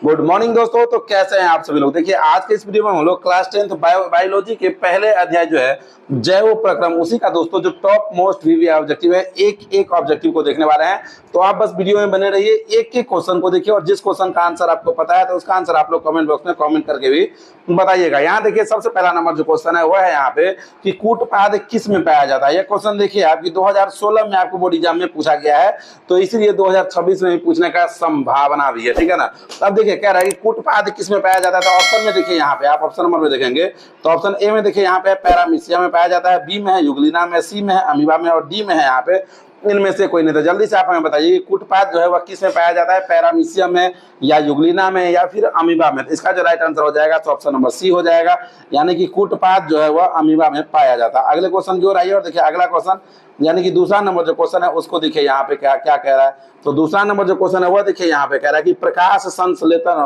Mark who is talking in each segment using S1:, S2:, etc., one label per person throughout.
S1: Good morning दोस्तों। तो कैसे हैं आप सभी लोग। देखिए आज के इस वीडियो में हम लोग क्लास 10th बायोलॉजी के पहले अध्याय जो है जैव प्रक्रम, उसी का दोस्तों जो टॉप मोस्ट वीवी ऑब्जेक्टिव है, एक एक ऑब्जेक्टिव को देखने वाले हैं। तो आप बस वीडियो में बने रहिए, एक एक क्वेश्चन को देखिए और जिस क्वेश्चन का आंसर आपको पता है तो उसका आंसर आप लोग कमेंट बॉक्स में कमेंट करके भी बताइएगा। यहाँ देखिए सबसे पहला नंबर जो क्वेश्चन है वह है यहाँ पे कि कूटपाद किस में पाया जाता है। यह क्वेश्चन देखिए आपकी 2016 में आपको बोर्ड एग्जाम में पूछा गया है, तो इसीलिए 2026 में भी पूछने का संभावना भी है, ठीक है ना। अब देखिए कह रहा है कि कूटपाद किस में पाया जाता है, तो ऑप्शन में देखिए यहाँ पे आप ऑप्शन नंबर में देखेंगे तो ऑप्शन ए में देखिए यहाँ पे पैरामीशिया में पाया जाता है, बी में है यूग्लिना में, सी में है अमीबा में और डी में है यहाँ पे इनमें से कोई नहीं। तो जल्दी से आप हमें बताइए कि कूटपाद जो है वह किस में पाया जाता है, पैरामीशियम में या यूग्लिना में या फिर अमीबा में। तो इसका जो राइट आंसर हो जाएगा तो ऑप्शन नंबर सी हो जाएगा, यानी कि कूटपाद जो है वह अमीबा में पाया जाता है। अगले क्वेश्चन की ओर आइए और देखिए अगला क्वेश्चन यानी कि दूसरा नंबर जो क्वेश्चन है उसको देखिए यहाँ पे क्या क्या कह रहा है। तो दूसरा नंबर जो क्वेश्चन है वह देखिए यहाँ पे कह रहा है कि प्रकाश संश्लेषण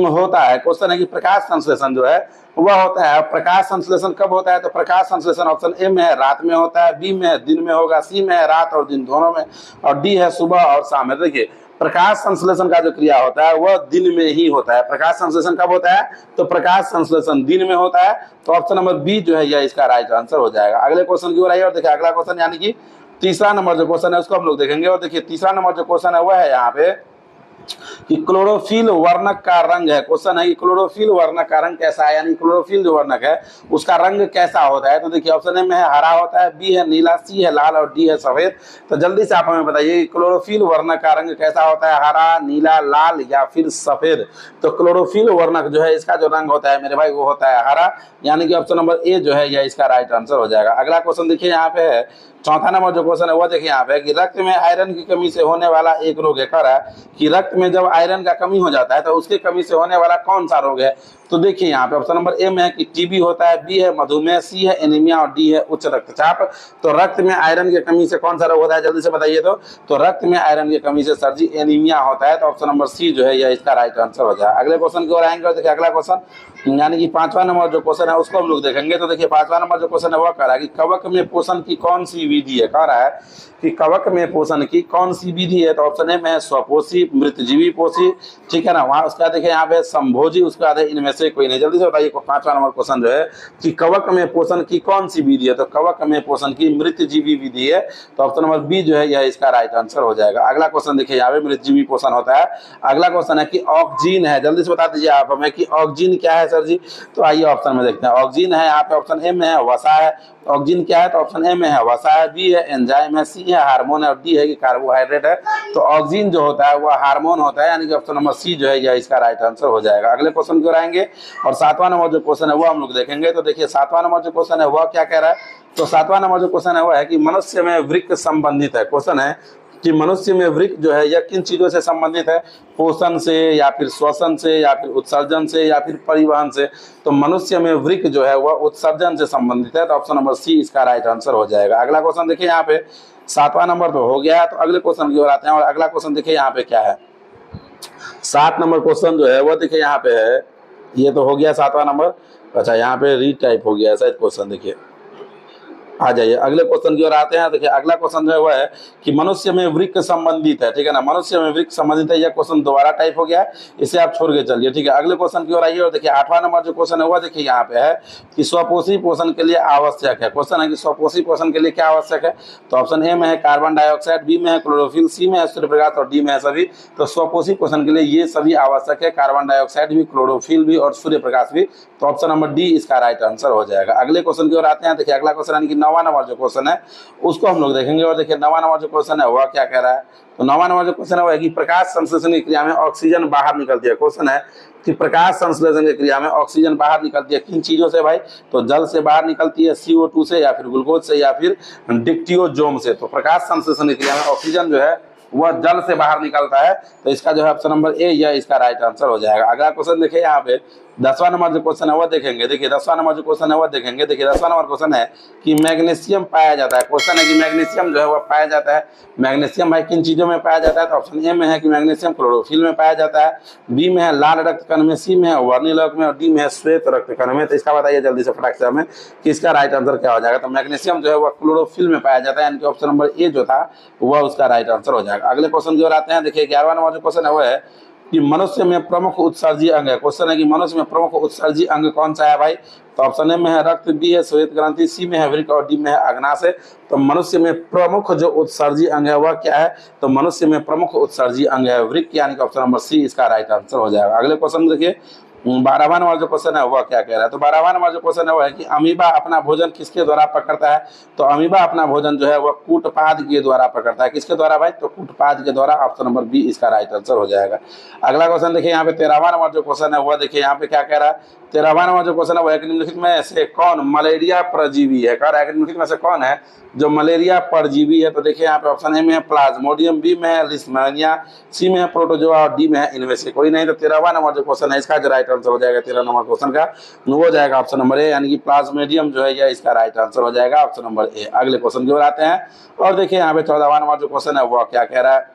S1: होता है। क्वेश्चन है कि प्रकाश संश्लेषण जो है वह होता है, प्रकाश संश्लेषण कब होता है, तो प्रकाश संश्लेषण ऑप्शन ए में है रात में होता है, बी में है दिन में होगा, सी में है रात और दिन दोनों में और डी है सुबह और शाम में। देखिए प्रकाश संश्लेषण का जो क्रिया होता है वह दिन में ही होता है। प्रकाश संश्लेषण कब होता है, तो प्रकाश संश्लेषण दिन में होता है। तो ऑप्शन नंबर बी जो है यह इसका राइट आंसर हो जाएगा। अगले क्वेश्चन की ओर आइए और देखिए अगला क्वेश्चन यानी कि तीसरा नंबर जो क्वेश्चन है उसको हम लोग देखेंगे। और देखिए तीसरा नंबर जो क्वेश्चन है वह है यहाँ पे कि क्लोरोफिल वर्णक का रंग है। क्वेश्चन है कि क्लोरोफिल वर्णक का रंग कैसा है, यानी क्लोरोफिल जो वर्णक है उसका रंग कैसा होता है। तो देखिए ऑप्शन ए में है हरा होता है, बी है नीला, सी है लाल और डी है सफेद। तो जल्दी से आप हमें बताइए कि क्लोरोफिल वर्णक का रंग कैसा होता है, हरा, नीला, लाल या फिर सफेद। तो क्लोरोफिल वर्णक जो है इसका जो रंग होता है मेरे भाई वो होता है हरा, यानी कि ऑप्शन नंबर ए जो है यह इसका राइट आंसर हो जाएगा। अगला क्वेश्चन देखिए यहाँ पे है चौथा नंबर जो क्वेश्चन है वो देखिए यहाँ पे कि रक्त में आयरन की कमी से होने वाला एक रोग है। कह रहा है कि रक्त में जब आयरन का कमी हो जाता है तो उसकी कमी से होने वाला कौन सा रोग है। तो देखिए यहाँ पे ऑप्शन नंबर ए में है कि टीबी होता है, बी है मधुमेह, सी है एनीमिया और डी है उच्च रक्तचाप। तो रक्त में आयरन की कमी से कौन सा रोग होता है, जल्दी से बताइए। तो रक्त में आयरन की कमी से सर जी एनीमिया होता है। तो ऑप्शन नंबर सी जो है यह इसका राइट आंसर हो जाएगा। अगले क्वेश्चन की ओर आएंगे और देखिए अगला क्वेश्चन यानी कि पांचवा नंबर जो क्वेश्चन है उसको हम लोग देखेंगे। तो देखिए पांचवा नंबर जो क्वेश्चन है वह कह रहा है कि कवक में पोषण की कौन सी विधि है। कह रहा है कि कवक में पोषण की कौन सी विधि है। तो ऑप्शन ए में है स्वपोषी, मृतजीवी पोषी, ठीक है ना। वहां उसका देखिए यहाँ पे संभोजी, उसका इनमें से कोई नहीं। जल्दी से बताइए पांचवा नंबर क्वेश्चन जो है कि कवक में पोषण की कौन सी विधि है। तो कवक में पोषण की मृतजीवी विधि है। तो ऑप्शन नंबर बी जो है यह इसका राइट आंसर हो जाएगा। अगला क्वेश्चन देखिए यहाँ पे मृतजीवी पोषण होता है। अगला क्वेश्चन है कि ऑक्सीजन है। जल्दी से बता दीजिए आप हमें कि ऑक्सीजन क्या है सर जी। तो आइए ऑप्शन में देखते हैं। ऑक्सीजन है यहाँ पे ऑप्शन ए में है वसा है। ऑक्सीजन क्या है, तो ऑप्शन ए में है वसा है, बी है एंजाइम है, सी है हार्मोन है और डी है कि कार्बोहाइड्रेट है। तो ऑक्सीजन जो होता है वह हार्मोन होता है, यानी कि ऑप्शन नंबर सी जो है यह इसका राइट आंसर हो जाएगा। अगले क्वेश्चन की ओर आएंगे और सातवां नंबर जो क्वेश्चन है वो हम लोग देखेंगे। तो देखिए सातवां नंबर जो क्वेश्चन है वह क्या कह रहा है। तो सातवां नंबर जो क्वेश्चन है वह है कि मनुष्य में वृक्क संबंधित है। क्वेश्चन है कि मनुष्य में वृक्क जो है यह किन चीजों से संबंधित है, पोषण से या फिर श्वसन से या फिर उत्सर्जन से या फिर परिवहन से। तो मनुष्य में वृक्क जो है वह उत्सर्जन से संबंधित है। तो ऑप्शन नंबर सी इसका राइट आंसर हो जाएगा। अगला क्वेश्चन देखिए यहाँ पे सातवां नंबर तो हो गया है, तो अगले क्वेश्चन की ओर आते हैं और अगला क्वेश्चन देखिए यहाँ पे क्या है। 7 नंबर क्वेश्चन जो है वो देखिए यहाँ पे है, ये तो हो गया 7वां नंबर। अच्छा यहाँ पे रीटाइप हो गया है शायद क्वेश्चन, देखिए आ जाइए अगले क्वेश्चन की ओर आते हैं। देखिए अगला क्वेश्चन जो है वह है कि मनुष्य में वृक्क संबंधित है, ठीक है ना। मनुष्य में वृक्क संबंधित है, यह क्वेश्चन दोबारा टाइप हो गया है, इसे आप छोड़ के चलिए, ठीक है। अगले क्वेश्चन की ओर आइए और देखिए 8वां नंबर जो क्वेश्चन है वह देखिए यहाँ पे है कि स्वपोषी पोषण के लिए आवश्यक है। क्वेश्चन है कि स्वपोषी पोषण के लिए क्या आवश्यक है। तो ऑप्शन ए में है कार्बन डाइऑक्साइड, बी में है क्लोरोफिल, सी में है सूर्यप्रकाश और डी में है सभी। तो स्वपोषी पोषण के लिए ये सभी आवश्यक है, कार्बन डाइऑक्साइड भी, क्लोरोफिल भी और सूर्यप्रकाश भी। तो ऑप्शन नंबर डी इसका राइट आंसर हो जाएगा। अगले क्वेश्चन की ओर आते हैं। देखिए अगला क्वेश्चन यानी कि 9वां नंबर जो क्वेश्चन है उसको हम लोग देखेंगे और देखिए 9वां नंबर जो क्वेश्चन है वह क्या कह रहा है। तो 9वां नंबर जो क्वेश्चन है वह है कि प्रकाश संश्लेषण की क्रिया में ऑक्सीजन बाहर निकलती है। क्वेश्चन है कि प्रकाश संश्लेषण की क्रिया में ऑक्सीजन बाहर निकलती है किन चीजों से भाई। तो जल से बाहर निकलती है, CO2 से या फिर ग्लूकोज से या फिर डिक्टियोजोम से। तो प्रकाश संश्लेषण की क्रिया में ऑक्सीजन जो है वह जल से बाहर निकलता है। तो इसका जो है ऑप्शन नंबर ए यह इसका राइट आंसर हो जाएगा। अगला क्वेश्चन देखिए यहाँ पे 10वां नंबर जो क्वेश्चन है वह देखेंगे। देखिए 10वां नंबर जो क्वेश्चन है वह देखेंगे। देखिए 10वां नंबर क्वेश्चन है कि मैग्नीशियम पाया जाता है। क्वेश्चन है कि मैग्नीशियम जो है वह पाया जाता है। मैग्नीशियम भाई किन चीजों में पाया जाता है। तो ऑप्शन ए में है कि मैग्नीशियम क्लोरोफिल में पाया जाता है, बी में है लाल रक्त कण में, सी में है वर्णिलक में और डी में है श्वेत रक्त कण में। तो इसका बताइए जल्दी से फटाक से हमें कि इसका राइट आंसर क्या हो जाएगा। तो मैग्नीशियम जो है वह क्लोरोफिल में पाया जाता है, यानी कि ऑप्शन नंबर ए जो था वह उसका राइट आंसर हो जाएगा। अगले क्वेश्चन की ओर आते हैं। देखिए 11वां नंबर जो क्वेश्चन है वह है कि मनुष्य में प्रमुख उत्सर्जी अंग है। क्वेश्चन है कि मनुष्य में प्रमुख उत्सर्जी अंग कौन सा है भाई? तो ऑप्शन ए में है रक्त, बी है श्वेत ग्रंथि, सी में है वृक्क और डी में है अग्नाशय। तो मनुष्य में प्रमुख जो उत्सर्जी अंग है वह क्या है? तो मनुष्य में प्रमुख उत्सर्जी अंग है वृक्क, यानी कि ऑप्शन नंबर सी इसका राइट आंसर हो जाएगा। अगले क्वेश्चन देखिए 12वां नंबर जो क्वेश्चन है वह क्या कह रहा है? तो 12वां नंबर जो क्वेश्चन है वह है कि अमीबा अपना भोजन किसके द्वारा पकड़ता है? तो अमीबा अपना भोजन जो है वह कूटपाद के द्वारा पकड़ता है। किसके द्वारा भाई? तो कूटपाद के द्वारा, ऑप्शन नंबर बी इसका राइट आंसर हो जाएगा। अगला क्वेश्चन देखिए यहाँ पे 13वां नंबर जो क्वेश्चन है वह देखिए यहाँ पे क्या कह रहा है? 13वां नंबर जो क्वेश्चन है वह निम्नलिखित में से कौन मलेरिया परजीवी है? कह रहा है निम्नलिखित में से कौन है जो मलेरिया परजीवी है? तो देखिए यहाँ पे ऑप्शन ए में है प्लाज्मोडियम, बी में है लिस्मानिया, सी में है प्रोटोजोआ और डी में है इनमें से कोई नहीं। तो 13वां नंबर जो क्वेश्चन है इसका जो राइट आंसर हो जाएगा 13 नंबर क्वेश्चन का वो हो जाएगा ऑप्शन नंबर ए, यानी कि प्लाज्मोडियम जो है यह इसका राइट आंसर हो जाएगा, ऑप्शन नंबर ए। अगले क्वेश्चन की ओर आते हैं और देखिए यहाँ पे 14वां नंबर जो क्वेश्चन है वह क्या कह रहा है?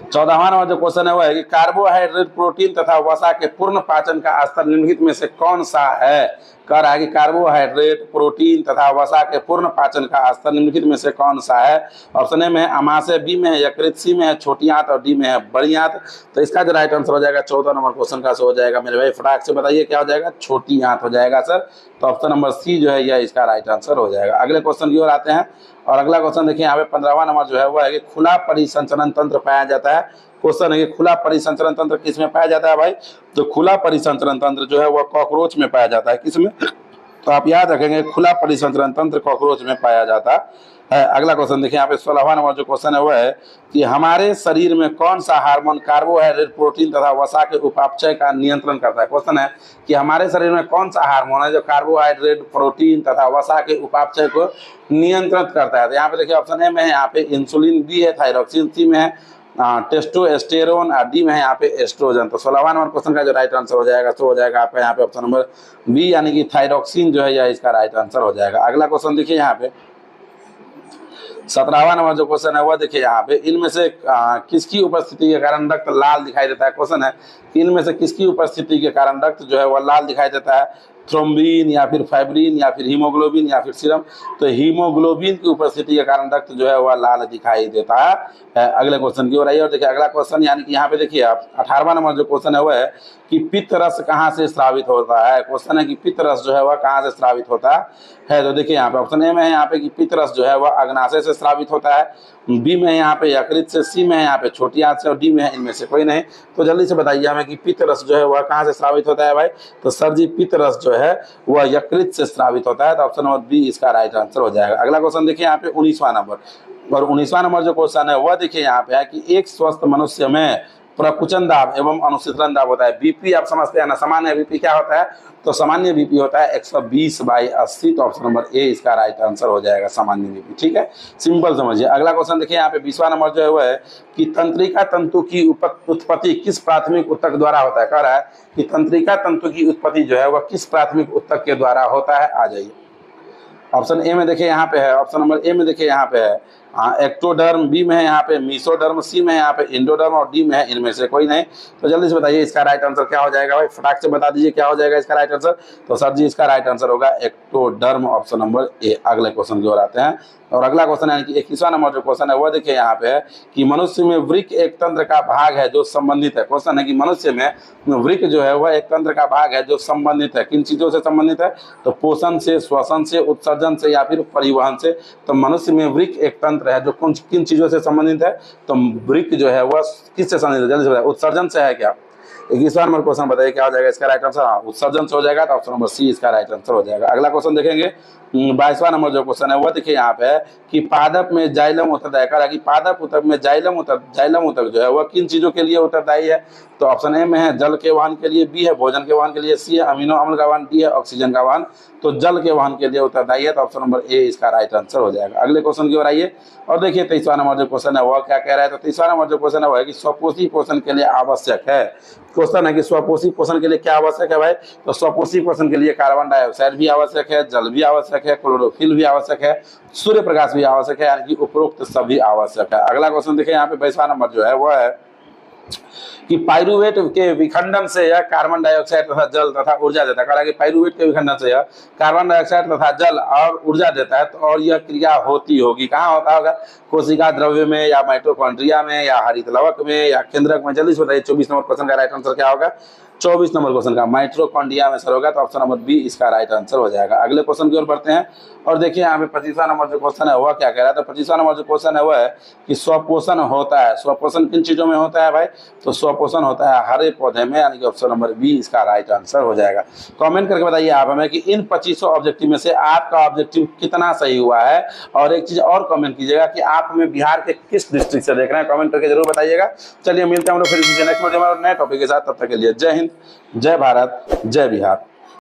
S1: 14वां नंबर जो क्वेश्चन है वह है कि कार्बोहाइड्रेट, प्रोटीन तथा वसा के पूर्ण पाचन का स्तर निम्नलिखित में से कौन सा है? कह रहा है कि कार्बोहाइड्रेट, प्रोटीन तथा वसा के पूर्ण पाचन का स्तर निम्नलिखित में से कौन सा है? ऑप्शन ए में है अमाशय, बी में है यकृत, सी में है छोटी आंत और डी में है बड़ी आंत। तो इसका जो राइट आंसर हो जाएगा 14 नंबर क्वेश्चन का हो जाएगा मेरे भाई, फटाक से बताइए क्या हो जाएगा? छोटी आंत हो जाएगा सर। तो ऑप्शन नंबर सी जो है यह इसका राइट आंसर हो जाएगा। अगले क्वेश्चन की ओर आते हैं और अगला क्वेश्चन देखिए यहाँ पे 15वां नंबर जो है वह है कि खुला परिसंचरण तंत्र पाया जाता है। क्वेश्चन है कि खुला परिसंचरण तंत्र किस में पाया जाता है भाई? तो खुला परिसंचरण तंत्र जो है वह कॉकरोच में पाया जाता है। किसमें? तो आप याद रखेंगे खुला परिसंचरण तंत्र कॉकरोच में पाया जाता है। अगला क्वेश्चन देखिए यहाँ पे 16वां नंबर जो क्वेश्चन है वह है कि हमारे शरीर में कौन सा हार्मोन कार्बोहाइड्रेट, प्रोटीन तथा वसा के उपापचय का नियंत्रण करता है? क्वेश्चन है कि हमारे शरीर में कौन सा हार्मोन है जो कार्बोहाइड्रेट, प्रोटीन तथा वसा के उपापचय को नियंत्रित करता है? तो यहाँ पे देखिए ऑप्शन ए में है यहाँ पे इंसुलिन, बी है थायरोक्सिन, सी में है टेस्टोस्टेरोन और डी में है यहाँ पे एस्ट्रोजन। तो 16वां नंबर क्वेश्चन का जो राइट आंसर हो जाएगा तो हो जाएगा आपका यहाँ पे ऑप्शन नंबर बी, यानी कि थायरोक्सिन जो है यह इसका राइट आंसर हो जाएगा। अगला क्वेश्चन देखिए यहाँ पे 17वां नंबर जो क्वेश्चन है वह देखिए यहाँ पे इनमें से किसकी उपस्थिति के कारण रक्त लाल दिखाई देता है? क्वेश्चन है कि इनमें से किसकी उपस्थिति के कारण रक्त जो है वह लाल दिखाई देता है? थ्रोम्बिन या फिर फाइब्रिन या फिर हीमोग्लोबिन या फिर सीरम? तो हीमोग्लोबिन की उपस्थिति के कारण रक्त जो है वह लाल दिखाई देता है। अगले क्वेश्चन की ओर आइए और देखिए अगला क्वेश्चन, यानी कि यहाँ पे देखिए आप 18वां नंबर जो क्वेश्चन है वह है कि पित्त रस कहाँ से स्रावित होता है? क्वेश्चन है कि पित्त रस जो है वह कहाँ से स्रावित होता है? तो देखिए यहाँ पे ऑप्शन ए में है यहाँ पे कि पित्त रस जो है वह अग्नाशय से स्रावित होता है, बी में है यहाँ पे यकृत से, सी में है यहाँ पे छोटी आंत से और डी में है इनमें से कोई नहीं। तो जल्दी से बताइए हमें कि पित्त रस जो है वह कहाँ से स्रावित होता है भाई? तो सर जी पित्त रस जो है वह यकृत से स्रावित होता है। तो ऑप्शन नंबर बी इसका राइट आंसर हो जाएगा। अगला क्वेश्चन देखिए यहाँ पे 19वां नंबर और 19वां नंबर जो क्वेश्चन है वह देखिए यहाँ पे है कि एक स्वस्थ मनुष्य में प्रकुचन दाब एवं अनुशीतलन दाब होता है। बीपी आप समझते हैं ना, सामान्य बीपी क्या होता है? तो सामान्य बीपी होता है 120/80। तो ऑप्शन नंबर ए इसका राइट आंसर हो जाएगा, सामान्य बीपी। ठीक है, सिंपल समझिए। अगला क्वेश्चन देखिए यहाँ पे 20वां नंबर जो है वह है कि तंत्रिका तंतु की उत्पत्ति किस प्राथमिक ऊतक द्वारा होता है? कह रहा है कि तंत्रिका तंतु की उत्पत्ति जो है वह किस प्राथमिक ऊतक के द्वारा होता है? आ जाइए ऑप्शन ए में देखिए यहाँ पे है, ऑप्शन नंबर ए में देखिए यहाँ पे है एक्टोडर्म, बी में है यहाँ पे मीसोडर्म, सी में है यहाँ पे इंडोडर्म और डी में है इनमें से कोई नहीं। तो जल्दी से बताइए इसका राइट आंसर क्या हो जाएगा भाई? फटाक से बता दीजिए क्या हो जाएगा इसका राइट आंसर? तो सर जी इसका राइट आंसर होगा एक्टोडर्म, ऑप्शन नंबर ए। अगले क्वेश्चन की ओर आते हैं और अगला क्वेश्चन यानी कि 21वां नंबर जो क्वेश्चन है वह देखिए यहाँ पे है कि मनुष्य में वृक्क एक तंत्र का भाग है जो संबंधित है। क्वेश्चन है कि मनुष्य में वृक्क जो है वह एक तंत्र का भाग है जो संबंधित है। किन चीजों से संबंधित है? तो पोषण से, श्वसन से, उत्सर्जन से या फिर परिवहन से। तो मनुष्य में वृक्क एक तंत्र है जो किन चीजों से संबंधित है? तो वृक्क जो है वह किससे संबंधित है? जल्दी से बताइए, उत्सर्जन से है क्या? 21वां नंबर क्वेश्चन बताइए क्या हो जाएगा इसका राइट आंसर? हाँ, उत्सर्जन से हो जाएगा। तो ऑप्शन नंबर सी इसका राइट आंसर हो जाएगा। अगला क्वेश्चन देखेंगे 22वां नंबर जो क्वेश्चन है वह देखिए यहाँ पे है कि पादप में जाइलम उत्तरदायी है कि पादप ऊतक में जाइलम ऊतक जो है वह किन चीजों के लिए उत्तरदायी है? तो ऑप्शन ए में है जल के वहन के लिए, बी है भोजन के वहन के लिए, सी है अमीनो अम्ल का वहन, डी है ऑक्सीजन का वहन। तो जल के वहन के लिए उत्तरदायी है। तो ऑप्शन नंबर ए इसका राइट आंसर हो जाएगा। अगले क्वेश्चन की ओर आइए और देखिए 23वां नंबर जो क्वेश्चन है वह क्या कह रहा है? तो 23वां नंबर जो क्वेश्चन है वह है कि स्वपोषी पोषण के लिए आवश्यक है। क्वेश्चन है कि स्वपोषी पोषण के लिए क्या आवश्यक है भाई? तो स्वपोषी पोषण के लिए कार्बन डाइऑक्साइड भी आवश्यक है, जल भी आवश्यक है, क्लोरोफिल भी आवश्यक है, सूर्य प्रकाश भी आवश्यक है, यानी कि उपरोक्त सभी आवश्यक है। अगला क्वेश्चन देखिए यहाँ पे 22वां नंबर जो है वह है कि पाइरूवेट के विखंडन से यह कार्बन डाइऑक्साइड तथा जल तथा ऊर्जा देता है। कहा कि पाइरूवेट के विखंडन से यह कार्बन डाइऑक्साइड तथा जल और ऊर्जा देता है, तो और यह क्रिया होती होगी, कहाँ होता होगा? कोशिका द्रव्य में या माइटोकॉन्ड्रिया में या हरित लवक में या केंद्रक में। जल्दी से बताइए 24 नंबर क्वेश्चन का राइट आंसर क्या होगा? 24 नंबर क्वेश्चन का माइटोकॉन्ड्रिया में सर होगा, तो ऑप्शन नंबर बी इसका राइट आंसर हो जाएगा। अगले क्वेश्चन की ओर बढ़ते हैं और देखिए यहाँ पे 25वां नंबर जो क्वेश्चन है वह क्या कह रहा है? तो 25वां नंबर जो क्वेश्चन है वह है कि स्वपोषण होता है। स्वपोषण किन चीजों में होता है भाई? तो स्वपोषण होता है हरे पौधे में, यानी कि ऑप्शन नंबर बी इसका राइट आंसर हो जाएगा। कमेंट करके बताइए आप हमें कि इन 2500 ऑब्जेक्टिव में से आपका ऑब्जेक्टिव कितना सही हुआ है। और एक चीज और कमेंट कीजिएगा कि आप हमें बिहार के किस डिस्ट्रिक्ट से देख रहे हैं, कमेंट करके जरूर बताइएगा। चलिए मिलते हैं हम लोग फिर नेक्स्ट वीडियो में नए टॉपिक के साथ, तब तक के लिए जय हिंद, जय भारत, जय बिहार।